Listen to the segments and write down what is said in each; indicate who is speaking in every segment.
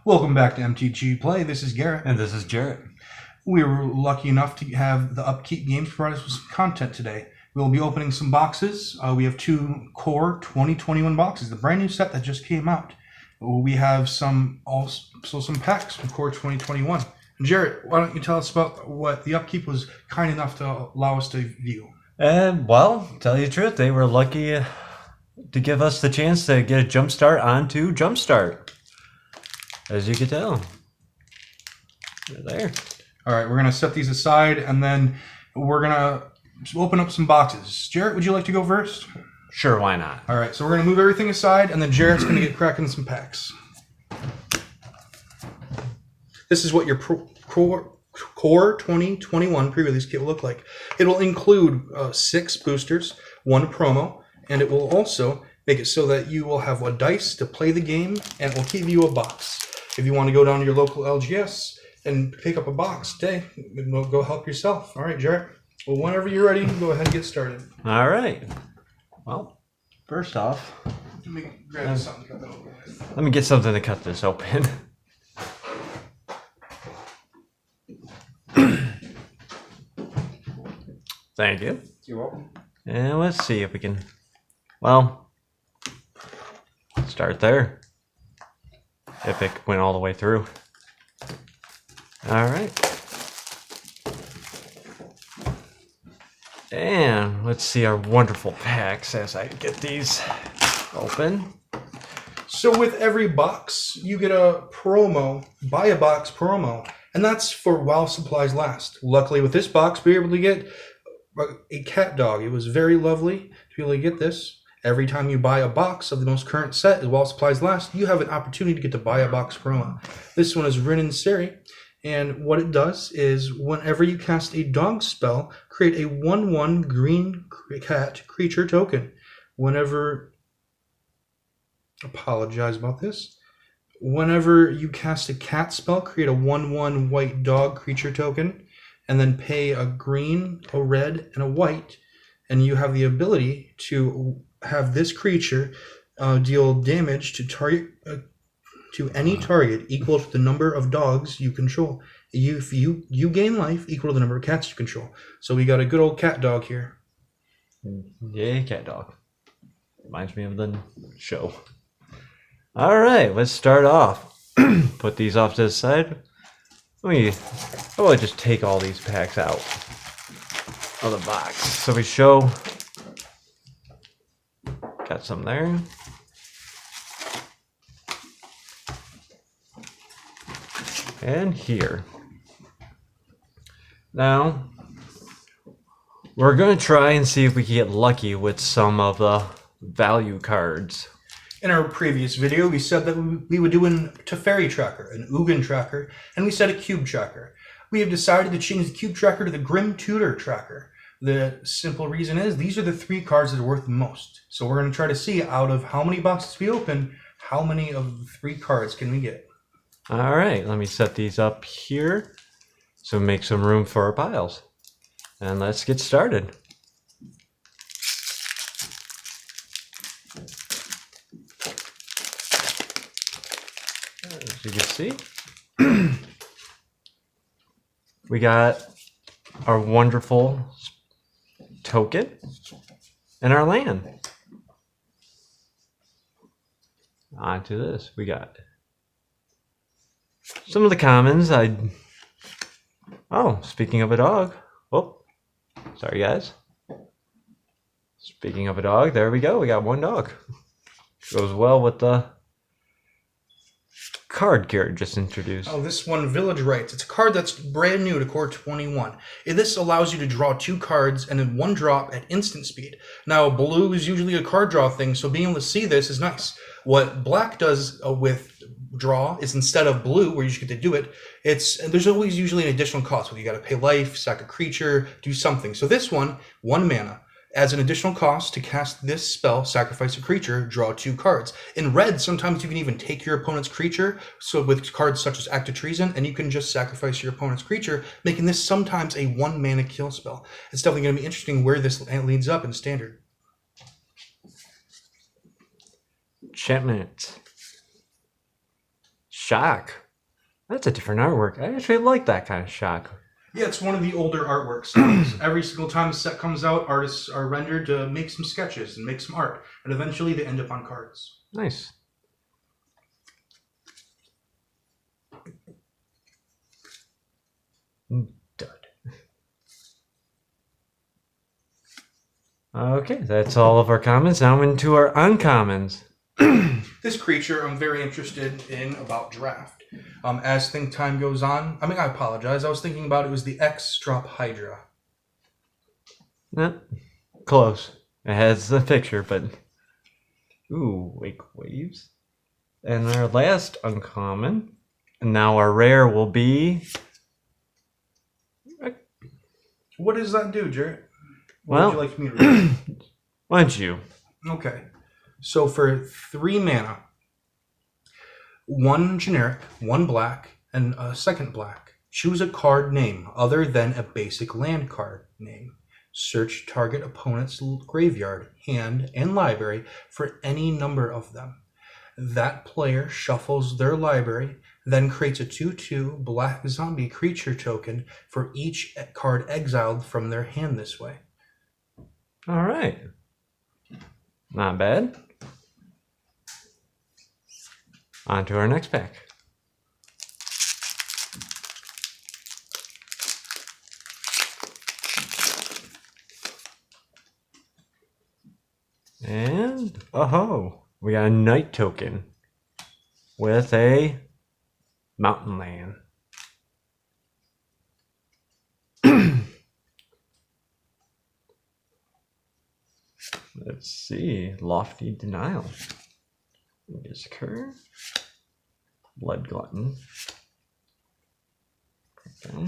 Speaker 1: Welcome back to MTG Play. This is Garrett.
Speaker 2: And this is Jarrett.
Speaker 1: We were lucky enough to have the Upkeep Games provide us with some content today. We'll be opening some boxes. We have two Core 2021 boxes, the brand new set that just came out. We have some packs from Core 2021. Jarrett, why don't you tell us about what the Upkeep was kind enough to allow us to view?
Speaker 2: Well, tell you the truth, they were lucky to give us the chance to get a jump start onto Jumpstart. As you can tell. They're there.
Speaker 1: All right, we're going to set these aside, and then we're going to open up some boxes. Jarrett, would you like to go first?
Speaker 2: Sure, why not?
Speaker 1: All right, so we're going to move everything aside, and then Jarrett's going to get cracking some packs. This is what your Core 2021 pre-release kit will look like. It will include 6 boosters, 1 promo, and it will also make it so that you will have a dice to play the game, and it will give you a box. If you want to go down to your local LGS and pick up a box today, go help yourself. All right, Jarrett. Well, whenever you're ready, go ahead and get started.
Speaker 2: All right. Well, first off,
Speaker 1: Let me grab something to cut that open with.
Speaker 2: let me get something to cut this open. Thank you.
Speaker 1: You're welcome.
Speaker 2: And let's see if we can, well, start there. If it went all the way through. All right. And let's see our wonderful packs as I get these open.
Speaker 1: So with every box, you get a promo, buy a box promo, and that's for while supplies last. Luckily with this box, we were able to get a cat dog. It was very lovely to be able to get this. Every time you buy a box of the most current set, while supplies last, you have an opportunity to get to buy a box promo. This one is Rin and Seri, and what it does is whenever you cast a dog spell, create a 1/1 green cat creature token. Whenever you cast a cat spell, create a 1/1 white dog creature token, and then pay a green, a red, and a white, and you have the ability to have this creature deal damage to any target equal to the number of dogs you control. You gain life equal to the number of cats you control. So we got a good old cat dog here.
Speaker 2: Yay, cat dog. Reminds me of the show. All right, let's start off. Put these off to the side. I will just take all these packs out of the box. So we show. Got some there. And here. Now, we're going to try and see if we can get lucky with some of the value cards.
Speaker 1: In our previous video, we said that we would do an Teferi tracker, an Ugin tracker, and we said a cube tracker. We have decided to change the cube tracker to the Grim Tutor tracker. The simple reason is these are the 3 cards that are worth the most. So we're going to try to see out of how many boxes we open, how many of the 3 cards can we get.
Speaker 2: All right, let me set these up here so make some room for our piles. And let's get started. As you can see, we got our wonderful token and our land. On to this, we got some of the commons. Oh, speaking of a dog. Oh, sorry guys. Speaking of a dog, there we go. We got 1 dog. Goes well with the card Garrett just introduced.
Speaker 1: Oh, this one, Village Rites. It's a card that's brand new to Core 21. This allows you to draw 2 cards and then 1 drop at instant speed. Now, blue is usually a card draw thing, so being able to see this is nice. What black does with draw is instead of blue, where you just get to do it, there's always usually an additional cost. Whether you got to pay life, sack a creature, do something. So this one, 1 mana. As an additional cost to cast this spell, sacrifice a creature, draw 2 cards. In red, sometimes you can even take your opponent's creature, so with cards such as Act of Treason, and you can just sacrifice your opponent's creature, making this sometimes a 1 mana kill spell. It's definitely going to be interesting where this leads up in Standard.
Speaker 2: Enchantment. shock. That's a different artwork. I actually like that kind of shock.
Speaker 1: Yeah, it's one of the older artwork styles. Every single time a set comes out, artists are rendered to make some sketches and make some art, and eventually they end up on cards.
Speaker 2: Nice. Dud. Okay, that's all of our comments. Now into our uncommons.
Speaker 1: This creature I'm very interested in about draft. As time goes on, I apologize. I was thinking about it was the X drop Hydra.
Speaker 2: No, close. It has a picture, but ooh, wake waves. And our last uncommon, and now our rare will be.
Speaker 1: What does that do, Jarrett?
Speaker 2: Well,
Speaker 1: would you like me to read?
Speaker 2: Why don't you?
Speaker 1: Okay. So for 3 mana, 1 generic, 1 black, and a second black. Choose a card name other than a basic land card name. Search target opponent's graveyard, hand, and library for any number of them. That player shuffles their library, then creates a 2/2 black zombie creature token for each card exiled from their hand this way.
Speaker 2: All right. Not bad. On to our next pack. And, oh, we got a night token with a mountain land. Let's see. Lofty Denial. Discur. Blood Glutton. Okay.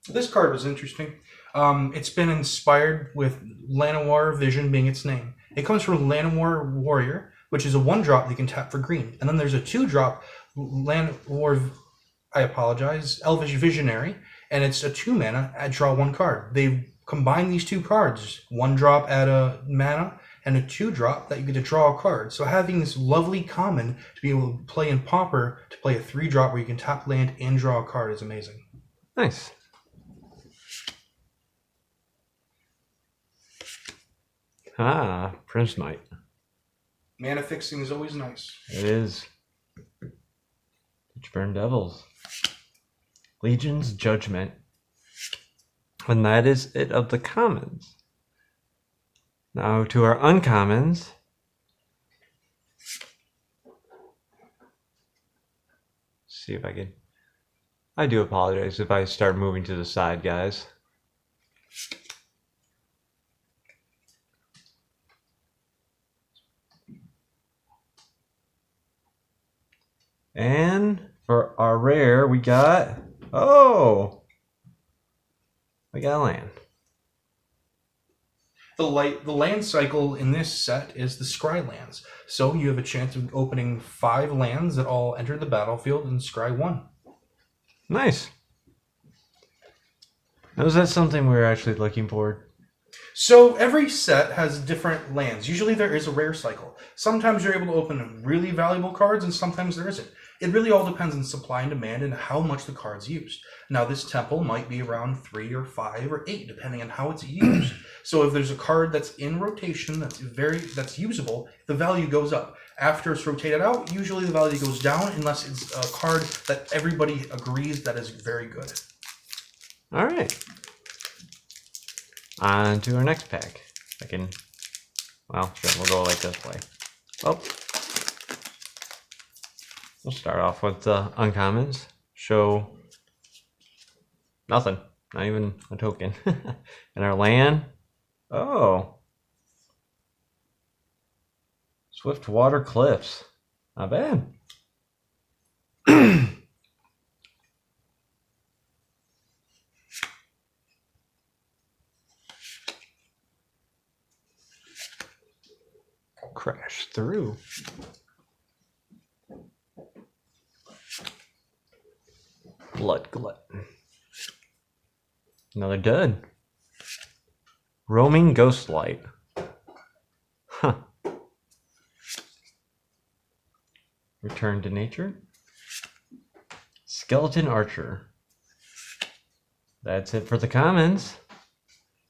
Speaker 1: This card was interesting. It's been inspired with Llanowar Vision being its name. It comes from Llanowar Warrior, which is a 1-drop that you can tap for green. And then there's a 2-drop Llanowar, Elvish Visionary, and it's a 2 mana, draw 1 card. They've combined these 2 cards, 1-drop add a mana, and a 2-drop that you get to draw a card. So having this lovely common to be able to play in Pauper, to play a 3-drop where you can tap land and draw a card is amazing.
Speaker 2: Nice. Ah, Prince Knight.
Speaker 1: Mana fixing is always nice.
Speaker 2: It is. Burn Devils. Legion's Judgment. And that is it of the commons. Now to our uncommons. See if I can. I do apologize if I start moving to the side, guys. And for our rare, we got we got land.
Speaker 1: The land cycle in this set is the Scry lands. So you have a chance of opening 5 lands that all enter the battlefield and Scry 1.
Speaker 2: Nice. Now, is that something we're actually looking for?
Speaker 1: So every set has different lands. Usually there is a rare cycle. Sometimes you're able to open really valuable cards and sometimes there isn't. It really all depends on supply and demand and how much the card's used. Now this temple might be around 3 or 5 or 8 depending on how it's used. So if there's a card that's in rotation that's usable, the value goes up. After it's rotated out, usually the value goes down unless it's a card that everybody agrees that is very good.
Speaker 2: All right. On to our next pack. Well, sure, we'll go like this way. Oh. We'll start off with the uncommons. Show nothing. Not even a token. And our land. Oh. Swiftwater Cliffs. Not bad. Crash through. Blood Glutton. Another dud. Roaming Ghostlight. Huh. Return to Nature. Skeleton Archer. That's it for the commons.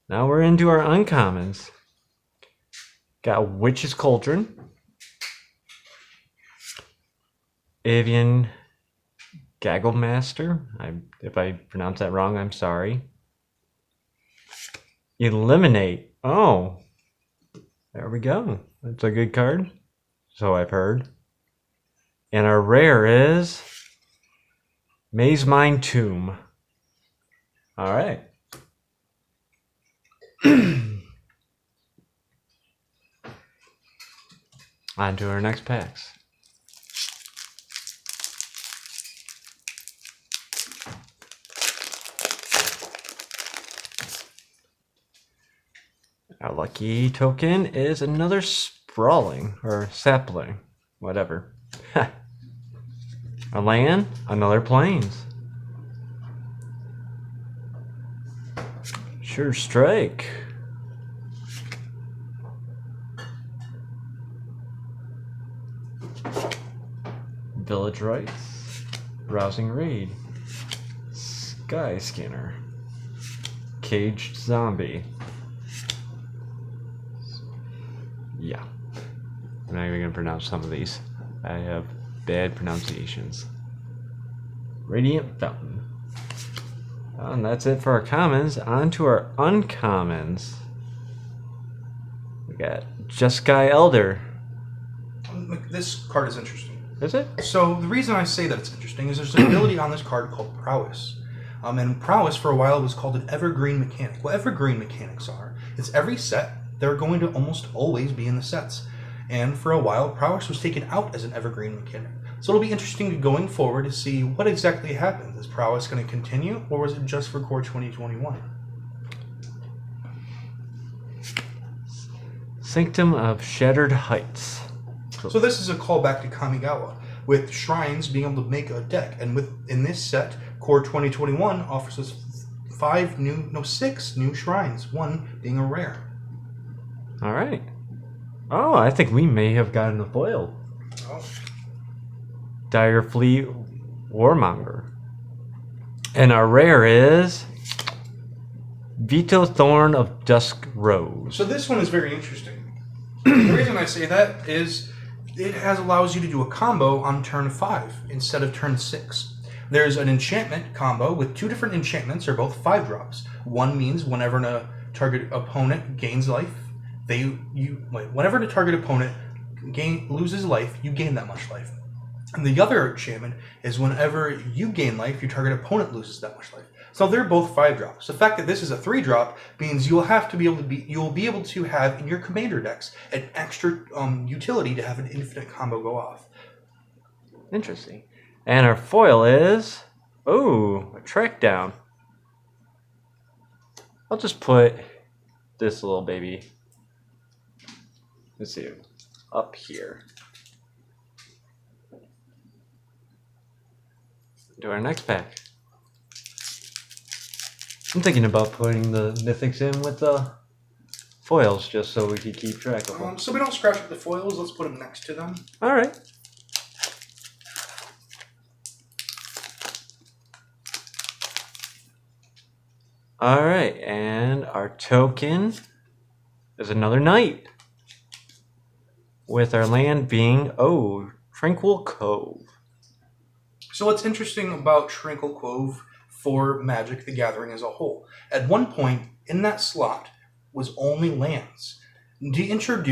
Speaker 2: Now we're into our uncommons. Got Witch's Cauldron. Avian Gagglemaster. If I pronounce that wrong, I'm sorry. Eliminate. Oh, there we go. That's a good card. So I've heard. And our rare is Maze Mine Tomb. All right. On to our next packs. Our lucky token is another Sprawling, or Sapling, whatever. A land, another Plains. Sure Strike. Village Rites. Rousing Raid. Sky Scanner. Caged Zombie. Yeah. I'm not even going to pronounce some of these. I have bad pronunciations. Radiant Fountain. And that's it for our commons. On to our uncommons. We got Jeskai Elder.
Speaker 1: This card is interesting.
Speaker 2: Is it?
Speaker 1: So the reason I say that it's interesting is there's an ability on this card called Prowess. And Prowess for a while was called an evergreen mechanic. What evergreen mechanics are, is every set, they're going to almost always be in the sets. And for a while, Prowess was taken out as an evergreen mechanic. So it'll be interesting going forward to see what exactly happens. Is Prowess going to continue, or was it just for Core 2021?
Speaker 2: Sanctum of Shattered Heights.
Speaker 1: So this is a callback to Kamigawa, with shrines being able to make a deck. And in this set, Core 2021 offers us 6 new shrines, one being a rare.
Speaker 2: All right. Oh, I think we may have gotten a foil.
Speaker 1: Oh.
Speaker 2: Dire Fleet Warmonger. And our rare is Vito Thorn of Dusk Rose.
Speaker 1: So this one is very interesting. The reason I say that is it allows you to do a combo on turn 5 instead of turn 6. There's an enchantment combo with 2 different enchantments, they're both 5-drops. One means whenever a target opponent gains life, whenever the target opponent loses life, you gain that much life. And the other enchantment is whenever you gain life, your target opponent loses that much life. So they're both 5-drops. The fact that this is a 3-drop means you'll be able to have in your commander decks an extra utility to have an infinite combo go off.
Speaker 2: Interesting. And our foil is a Track Down. I'll just put this little baby. Let's see, up here. To our next pack. I'm thinking about putting the mythics in with the foils just so we can keep track of them.
Speaker 1: So we don't scratch up the foils, let's put them next to them.
Speaker 2: All right. All right, and our token is another knight. With our land being, Tranquil Cove.
Speaker 1: So what's interesting about Tranquil Cove for Magic the Gathering as a whole, at one point in that slot was only lands. To introduce